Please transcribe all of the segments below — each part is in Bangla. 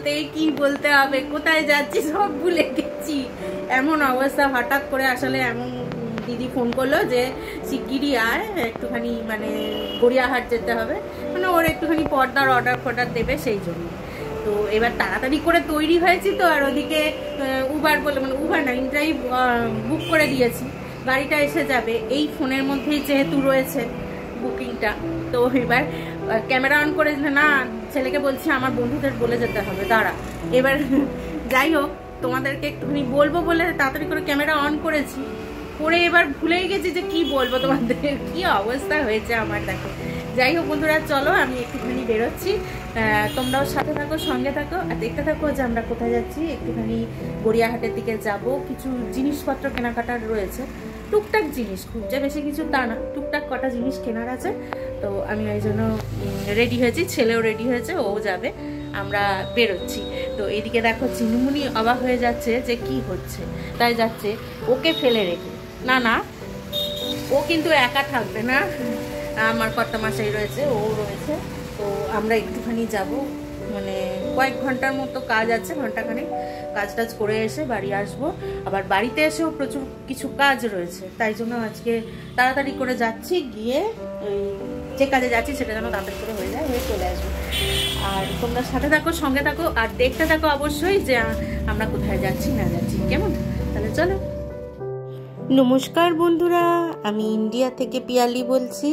বেরোতেই কি বলতে হবে, কোথায় যাচ্ছি সব ভুলে গেছি, এমন অবস্থা। হঠাৎ করে আসলে এমন দিদি ফোন করলো যে শিগগিরই আয়, একটুখানি মানে গড়িয়াহাট যেতে হবে, মানে ওর একটুখানি পর্দার অর্ডার দেবে সেই জন্য। তো এবার তাড়াতাড়ি করে তৈরি হয়েছি তো, আর ওদিকে উবার বলে, মানে উবার না, ইনড্রাইভ বুক করে দিয়েছি, গাড়িটা এসে যাবে এই ফোনের মধ্যেই যেহেতু রয়েছে বুকিংটা। তো এবার ক্যামেরা অন করে না, ছেলেকে বলছি আমার বন্ধুদের বলে যেতে হবে, দাঁড়া। এবার যাই হোক, তোমাদেরকে একটুখানি বলবো বলে তাড়াতাড়ি করে ক্যামেরা অন করেছি, করে এবার ভুলেই গেছি যে কি বলবো তোমাদের, কি অবস্থা হয়েছে আমার, দেখো। যাই হোক বন্ধুরা, চলো আমি একটুখানি বেরোচ্ছি, তোমরাও সাথে থাকো, সঙ্গে থাকো, আর দেখতে থাকো যে আমরা কোথায় যাচ্ছি। একটুখানি গড়িয়াহাটের দিকে যাব, কিছু জিনিসপত্র কেনাকাটার রয়েছে, টুকটাক জিনিস, খুব যে বেশি কিছু তা না, টুকটাক কটা জিনিস কেনার আছে। তো আমি ওই জন্য রেডি হয়েছি, ছেলেও রেডি হয়েছে, ও যাবে, আমরা বেরোচ্ছি। তো এদিকে দেখো চিনুমুনি অবাক হয়ে যাচ্ছে যে কি হচ্ছে, তাই যাচ্ছে ওকে ফেলে রেখে। না না, ও কিন্তু একা থাকবে না, আমার কর্তা মশাই রয়েছে, ও রয়েছে। তো আমরা একটুখানি যাব, মানে কয়েক ঘন্টার মতো কাজ আছে, ঘন্টাখানেক কাজ টাজ করে এসে বাড়ি আসবো। আবার বাড়িতে এসেও প্রচুর কিছু কাজ রয়েছে, তাই জন্য আজকে তাড়াতাড়ি করে যাচ্ছি, গিয়ে ওই যে কাজে যাচ্ছি সেটা যেন তাড়াতাড়ি করে হয়ে যায়, হয়ে চলে আসবো। আর তোমরা সাথে থাকো, সঙ্গে থাকো, আর দেখতে থাকো অবশ্যই যে আমরা কোথায় যাচ্ছি না যাচ্ছি, কেমন? তাহলে চলো। নমস্কার বন্ধুরা, আমি ইন্ডিয়া থেকে পিয়ালি বলছি।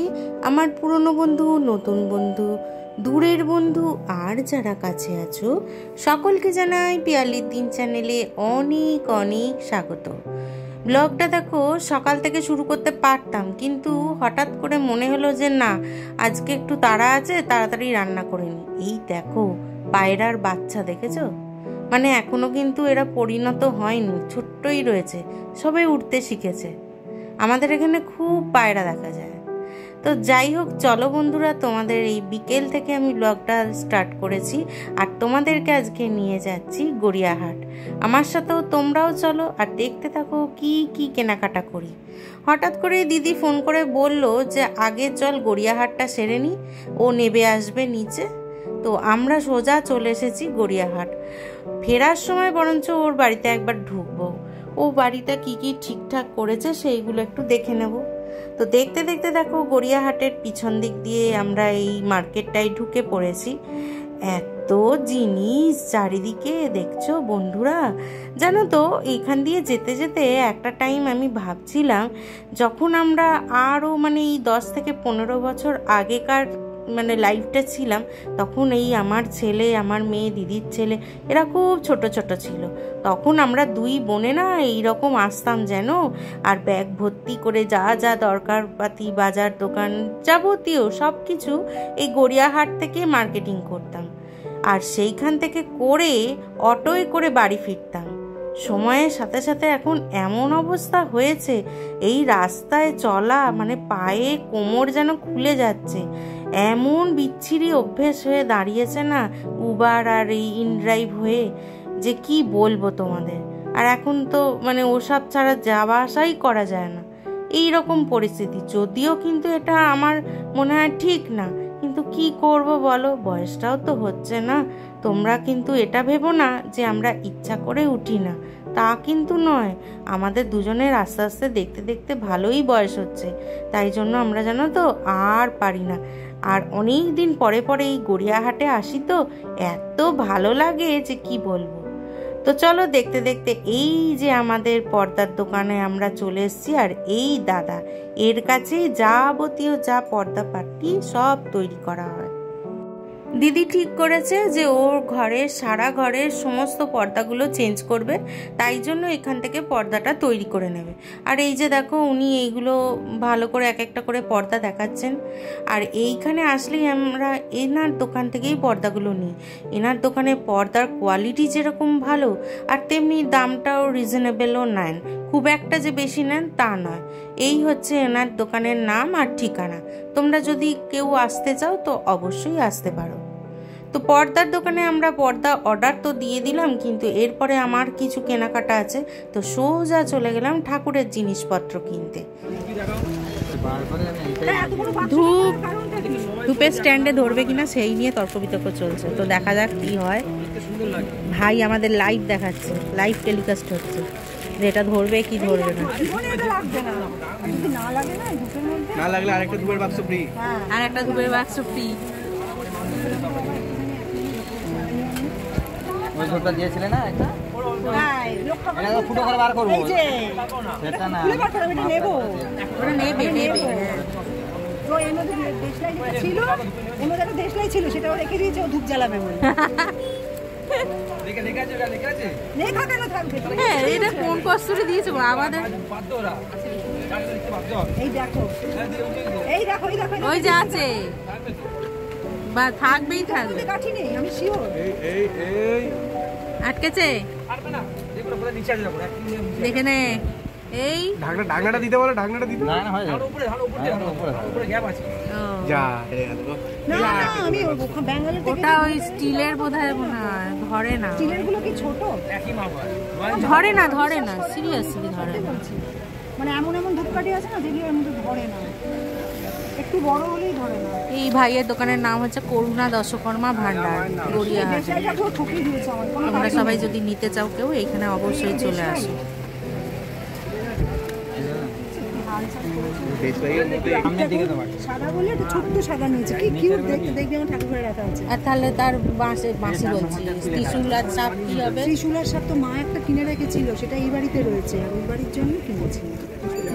আমার পুরনো বন্ধু, নতুন বন্ধু, দূরের বন্ধু, আর যারা কাছে আছো সকলকে জানাই পিয়ালির দিন চ্যানেলে অনেক অনেক স্বাগত। ব্লগটা দেখো সকাল থেকে শুরু করতে পারতাম, কিন্তু হঠাৎ করে মনে হলো যে না, আজকে একটু তাড়া আছে, তাড়াতাড়ি রান্না করে নিই। এই দেখো পায়রার বাচ্চা, দেখেছো? মানে এখনো কিন্তু এরা পরিণত হয়নি, ছোট্টই রয়েছে, সবাই উঠতে শিখেছে। আমাদের এখানে খুব পায়রা দেখা যায়। তো যাই হোক, চলো বন্ধুরা, তোমাদের এই বিকেল থেকে আমি ব্লগটা স্টার্ট করেছি, আর তোমাদেরকে আজকে নিয়ে যাচ্ছি গড়িয়াহাট। আমার সাথেও তোমরাও চলো, আর দেখতে থাকো কি কি কেনাকাটা করি। হঠাৎ করে দিদি ফোন করে বলল যে আগে চল গড়িয়াহাটটা সেরে নি, ও নেবে আসবে নিচে। তো আমরা সোজা চলে এসেছি গড়িয়াহাট। ফেরার সময় বরঞ্চ ওর বাড়িতে একবার ঢুকবো, ও বাড়িটা কি কি ঠিকঠাক করেছে সেইগুলো একটু দেখে নেব। তো দেখতে দেখতে দেখো গড়িয়াহাটের পিছন দিক দিয়ে আমরা এই মার্কেটটায় ঢুকে পড়েছি। এত জিনিস চারিদিকে, দেখছো বন্ধুরা? জানো তো, এইখান দিয়ে যেতে যেতে একটা টাইম আমি ভাবছিলাম, যখন আমরা আরও মানে এই 10 থেকে 15 বছর আগেকার মানে লাইফটা ছিলাম, তখন এই আমার ছেলে, আমার মেয়ে, দিদির ছেলে, এরা খুব ছোট ছোট ছিল। তখন আমরা দুই বোনে না এইরকম আসতাম যেন, আর ব্যাগ ভর্তি করে যা যা দরকার পাতি, বাজার দোকান যাবতীয় সব কিছু এই গড়িয়াহাট থেকে মার্কেটিং করতাম, আর সেইখান থেকে করে অটোয় করে বাড়ি ফিরতাম। সময়ের সাথে সাথে এখন এমন অবস্থা হয়েছে, এই রাস্তায় চলা মানে পায়ে কোমর যেন খুলে যাচ্ছে, এমন বিচ্ছিরি অভ্যেস হয়ে দাঁড়িয়েছে না উবার আর এই ইনড্রাইভ হয়ে, যে কি বলবো তোমাদের। আর এখন তো মানে ওসব ছাড়া যাওয়া আসাই করা যায় না, এই রকম পরিস্থিতি। যদিও কিন্তু এটা আমার মনে হয় ঠিক না, কিন্তু কি করব বলো, বয়সটাও তো হচ্ছে না। তোমরা কিন্তু এটা ভেবো না যে আমরা ইচ্ছা করে উঠি না, তা কিন্তু নয়। আমাদের দুজনের আস্তে আস্তে দেখতে দেখতে ভালোই বয়স হচ্ছে, তাই জন্য আমরা জানো তো আর পারি না। আর অনেক দিন পরে পরে এই গড়িয়াহাটে আসি তো এত ভালো লাগে যে কি বলবো। তো চলো দেখতে দেখতে এই যে আমাদের পর্দার দোকানে আমরা চলে এসেছি, আর এই দাদা, এর কাছে যাবতীয় যা পর্দা পাটি সব তৈরি করা হয়। দিদি ঠিক করেছে যে ওর ঘরের সারা ঘরের সমস্ত পর্দাগুলো চেঞ্জ করবে, তাই জন্য এখান থেকে পর্দাটা তৈরি করে নেবে। আর এই যে দেখো উনি এইগুলো ভালো করে এক একটা করে পর্দা দেখাচ্ছেন। আর এইখানে আসলেই আমরা এনার দোকান থেকেই পর্দাগুলো নিই। এনার দোকানে পর্দার কোয়ালিটি যেরকম ভালো, আর তেমনি দামটাও রিজনেবলও নেন, খুব একটা যে বেশি নেন তা নয়। এই হচ্ছে এনার দোকানের নাম আর ঠিকানা। তোমরা যদি কেউ আসতে চাও তো অবশ্যই আসতে পারো। তো পর্দার দোকানে আমরা পর্দা অর্ডার তো দিয়ে দিলাম, কিন্তু এরপরে আমার কিছু কেনাকাটা আছে, তো সোজা চলে গেলাম ঠাকুরের জিনিসপত্র কিনতে। ধূপের স্ট্যান্ডে ধরবে কিনা সেই নিয়ে তর্ক বিতর্ক চলছে, তো দেখা যাক কি হয়। ভাই আমাদের লাইভ দেখাচ্ছে, লাইভ টেলিকাস্ট হচ্ছে, যে এটা ধরবে কি ধরবে না। না লাগলে আরেকটা ধূপের বাক্স ফ্রি, আর একটা ধূপের বাক্স ফ্রি। ওই ধূপটা দিয়েছিলে না একটা, এটা ফুটো করে বার করবো, সেটা না ওরা নেবে নেবে। তো এর মধ্যে দেশলাই ছিল, এর মধ্যে একটা দেশলাই ছিল, সেটাও রেখে দিয়েছে, ও ধূপ জ্বালাবে বলে। লেখা কেন থাকবে? হ্যাঁ, এটা কোন কষ্টে দিয়েছে আমাদের। এই দেখো, এই দেখো, এই দেখো, ওই যে আছে বা থাকবেই থাকবে। কাঠি নেই, আমি শিওর। আটকেছে, দেখে নে। এই ঢাকনাটা দিতে বলে, ঢাকনাটা দিতে। না না হয় না, উপরে গ্যাপ আছে। যা না না, আমি ব্যাঙ্গালোর থেকে, ওটা ওই স্টিলের বোধহয় মনে হয়, ধরে না। স্টিলের গুলো কি ছোট? ধরে না, ধরে না, সিরিয়াসলি ধরে না। মানে এমন এমন ধূপকাঠি আছে না যেগুলো এর মধ্যে ধরে না, একটু বড় হলেই ধরে না। এই ভাইয়ের দোকানের নাম হচ্ছে করুণা দশকর্মা ভান্ডার, গড়িয়াহাট। দেশলাইটা পুরো ঠকিয়ে দিয়েছে আমার। তোমরা সবাই যদি নিতে চাও কেউ, এখানে অবশ্যই চলে আসো। সাদা বলে একটা ছোট্ট সাদা নিয়েছে, কি কিউট দেখতে, দেখবে আমার ঠাকুর ঘরে রাখা আছে। আর তাহলে তার বাঁশি বলছি, ত্রিশূল আর চাপ কি হবে? ত্রিশূল আর সাপ তো মা একটা কিনে রেখেছিল, সেটা এই বাড়িতে রয়েছে, আর ওই বাড়ির জন্য কিনেছি।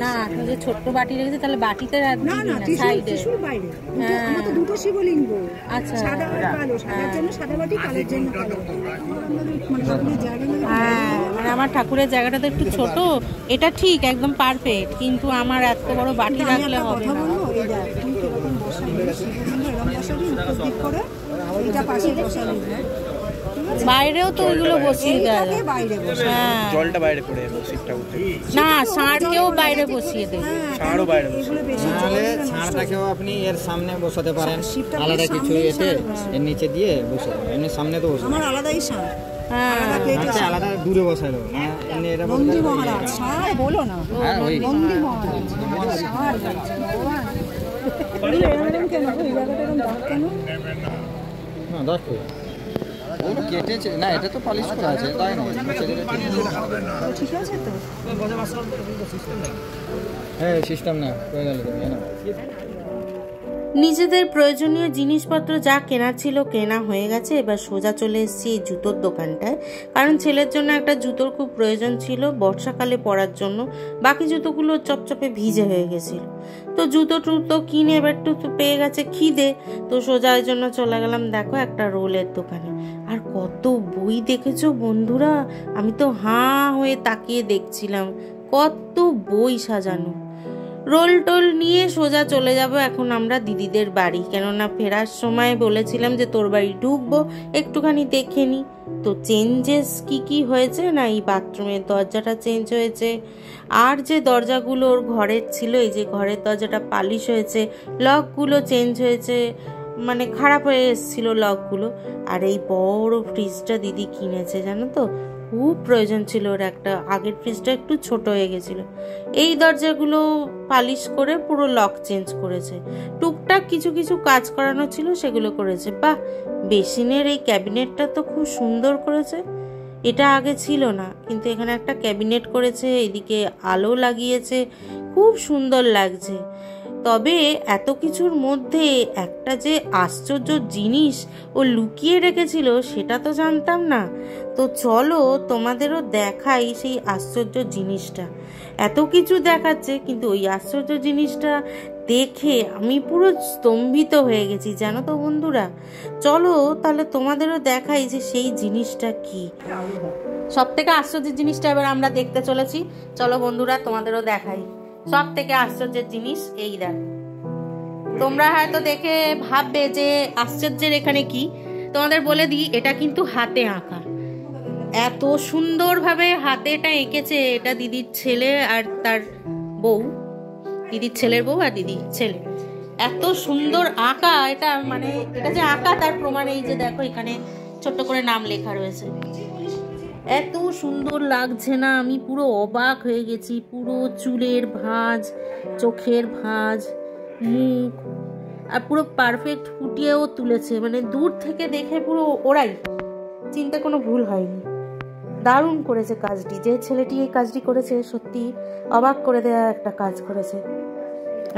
না, তুই যে ছোট্ট বাটি রেখেছিস, তাহলে বাটিতে না না, সাইডে ত্রিশূল বাইরে। আমার তো দুটো শিবলিঙ্গ, আচ্ছা, সাদা আর কালো, সাদার জন্য সাদা বাটি, কালোর জন্য কালো। মানে ঠাকুরের জায়গা না। হ্যাঁ, মানে আমার ঠাকুরের জায়গাটা তো একটু ছোট, এটা ঠিক একদম পারফেক্ট, কিন্তু আমার এত বড় বাটি রাখলে হবে কথা না। বলবো, এই দেখ তুই কিরকম বসাবি, শিবলিঙ্গ এরকম বসাবি, উত্তর দিক করে, এটা পাশে বসাবি। বাইরেও তো ওইগুলো বসিয়ে দেয়। বাইরে বসে, হ্যাঁ, জলটা বাইরে পড়ে যাবে শীতটা উঠে। না, ষাঁড়কেও বাইরে বসিয়ে দেবে। ছাড়ও বাইরে বসে। এগুলো বেশি নাহলে ছাড়টাকেও আপনি এর সামনে বসাতে পারেন, আলাদা কিছু এতে এর নিচে দিয়ে বসে, এমনি সামনে তো বসে, আমার আলাদাই সার, হ্যাঁ, আলাদা দূরে বসাই দেবো। এমনি এটা নন্দী মহারাজ সার বলো না, হ্যাঁ ওই নন্দী মহারাজ সার ভগবান। এরকম কেন এই জায়গাটা এরকম দাগ কেন? না দেখো ওগুলো কেটেছে না, এটা তো পলিশ করা আছে তাই না, ঠিক আছে তো, হ্যাঁ সিস্টেম না হয়ে গেল তো না। নিজেদের প্রয়োজনীয় জিনিসপত্র যা কেনা ছিল কেনা হয়ে গেছে। এবার সোজা চলে এসেছি এই জুতোর দোকানটায়, কারণ ছেলের জন্য একটা জুতোর খুব প্রয়োজন ছিল বর্ষাকালে পরার জন্য। বাকি জুতোগুলো চপচপে ভিজে হয়ে গেছিল, তো জুতো টুতো কিনে এবার একটু পেয়ে গেছে খিদে, তো সোজা ওই জন্য চলে গেলাম দেখো একটা রোলের দোকানে। আর কত বই দেখেছো বন্ধুরা, আমি তো হাঁ হয়ে তাকিয়ে দেখছিলাম, কত বই সাজানো। রোল টোল নিয়ে সোজা চলে যাব এখন আমরা দিদিদের বাড়ি, কেননা ফেরার সময় বলেছিলাম যে তোর বাড়ি ঢুকবো, একটুখানি দেখে নি। তো চেঞ্জেস কি হয়েছে না, এই বাথরুমের দরজাটা চেঞ্জ হয়েছে, আর যে দরজাগুলো ওর ঘরের ছিল, এই যে ঘরের দরজাটা পালিশ হয়েছে, লকগুলো চেঞ্জ হয়েছে, মানে খারাপ হয়ে এসেছিল লকগুলো। আর এই বড় ফ্রিজটা দিদি কিনেছে, জানো তো, খুব প্রয়োজন ছিল ওর একটা, আগের ফ্রিজটা একটু ছোট হয়ে গেছিল। এই দরজাগুলো পালিশ করে পুরো লক চেঞ্জ করেছে, টুকটাক কিছু কিছু কাজ করানো ছিল সেগুলো করেছে। বাহ, বেসিনের এই ক্যাবিনেটটা তো খুব সুন্দর করেছে, এটা আগে ছিল না, কিন্তু এখানে একটা ক্যাবিনেট করেছে, এদিকে আলো লাগিয়েছে, খুব সুন্দর লাগছে। তবে এত কিছুর মধ্যে একটা যে আশ্চর্য জিনিস ও লুকিয়ে রেখেছিল সেটা তো জানতাম না। তো চলো তোমাদেরও দেখাই সেই আশ্চর্য জিনিসটা। এত কিছু দেখাচ্ছে, কিন্তু ওই আশ্চর্য জিনিসটা দেখে আমি পুরো স্তম্ভিত হয়ে গেছি, জানো তো বন্ধুরা। চলো তাহলে তোমাদেরও দেখাই যে সেই জিনিসটা কি। সব থেকে আশ্চর্যের জিনিসটা এবার আমরা দেখতে চলেছি, চলো বন্ধুরা তোমাদেরও দেখাই সব থেকে আশ্চর্যের জিনিস। এই দেখো, তোমরা হয়তো দেখে ভাববে যে আশ্চর্যের এখানে কি, তোমাদের বলে দিই এটা কিন্তু হাতে আঁকা, এত সুন্দরভাবে হাতে এটা এঁকেছে। এটা দিদির ছেলে আর তার বউ, দিদির ছেলের বউ আর দিদির ছেলে, এত সুন্দর আঁকা এটা, মানে এটা যে আঁকা তার প্রমাণ এই যে দেখো এখানে ছোট্ট করে নাম লেখা রয়েছে। এত সুন্দর লাগছে না, আমি পুরো অবাক হয়ে গেছি। পুরো চুলের ভাঁজ, চোখের ভাঁজ, মুখ, আর পুরো পারফেক্ট ফুটিয়েও তুলেছে, মানে দূর থেকে দেখে পুরো ওরাই চিন্তা কোনো ভুল হয়নি, দারুণ করেছে কাজটি। যে ছেলেটি এই কাজটি করেছে সত্যি অবাক করে দেওয়া একটা কাজ করেছে।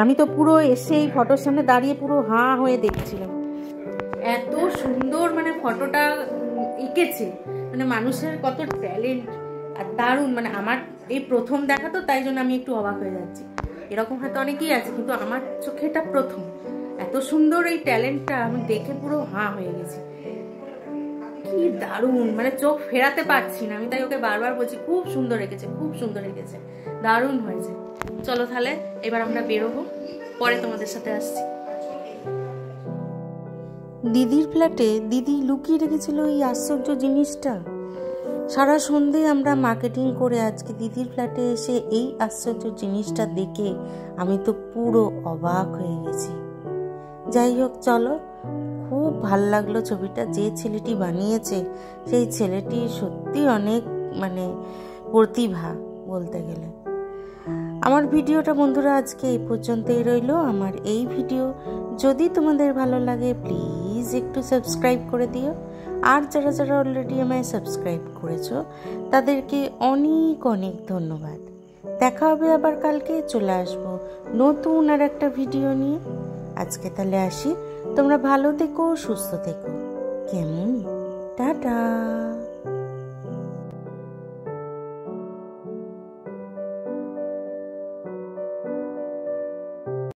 আমি তো পুরো এসে এই ফটোর সামনে দাঁড়িয়ে পুরো হাঁ হয়ে দেখছিলাম, এত সুন্দর মানে ফটোটা এঁকেছে, মানে মানুষের কত ট্যালেন্ট আর দারুণ। মানে আমার এই প্রথম দেখা তো, তাই জন্য আমি একটু অবাক হয়ে যাচ্ছি। এরকম হয়তো অনেকেই আছে, কিন্তু আমার চোখে এটা প্রথম। এত সুন্দর এই ট্যালেন্টটা আমি দেখে পুরো হাঁ হয়ে গেছি। কি দারুণ, মানে চোখ ফেরাতে পারছি না। আমি তাই ওকে বারবার বলছি খুব সুন্দর এঁকেছে, খুব সুন্দর এঁকেছে, দারুণ হয়েছে। চলো তাহলে এবার আমরা বেরোবো, পরে তোমাদের সাথে আসছি। দিদির ফ্ল্যাটে দিদি লুকিয়ে রেখেছিল এই আশ্চর্য জিনিসটা। সারা সন্ধে আমরা মার্কেটিং করে আজকে দিদির ফ্ল্যাটে এসে এই আশ্চর্য জিনিসটা দেখে আমি তো পুরো অবাক হয়ে গেছি। যাই হোক, চলো, খুব ভাল লাগলো ছবিটা। যে ছেলেটি বানিয়েছে সেই ছেলেটি সত্যি অনেক মানে প্রতিভা বলতে গেলে। আমার ভিডিওটা বন্ধুরা আজকে এই পর্যন্তই রইল। আমার এই ভিডিও যদি তোমাদের ভালো লাগে প্লিজ একটু সাবস্ক্রাইব করে দিও। আর যারা যারা অলরেডি আমায় সাবস্ক্রাইব করেছো তাদেরকে অনেক অনেক ধন্যবাদ। দেখা হবে আবার কালকে, চলে আসবো নতুন আর একটা ভিডিও নিয়ে। আজকে তাহলে আসি, তোমরা ভালো থেকো, সুস্থ থেকো, কেমন? টাটা।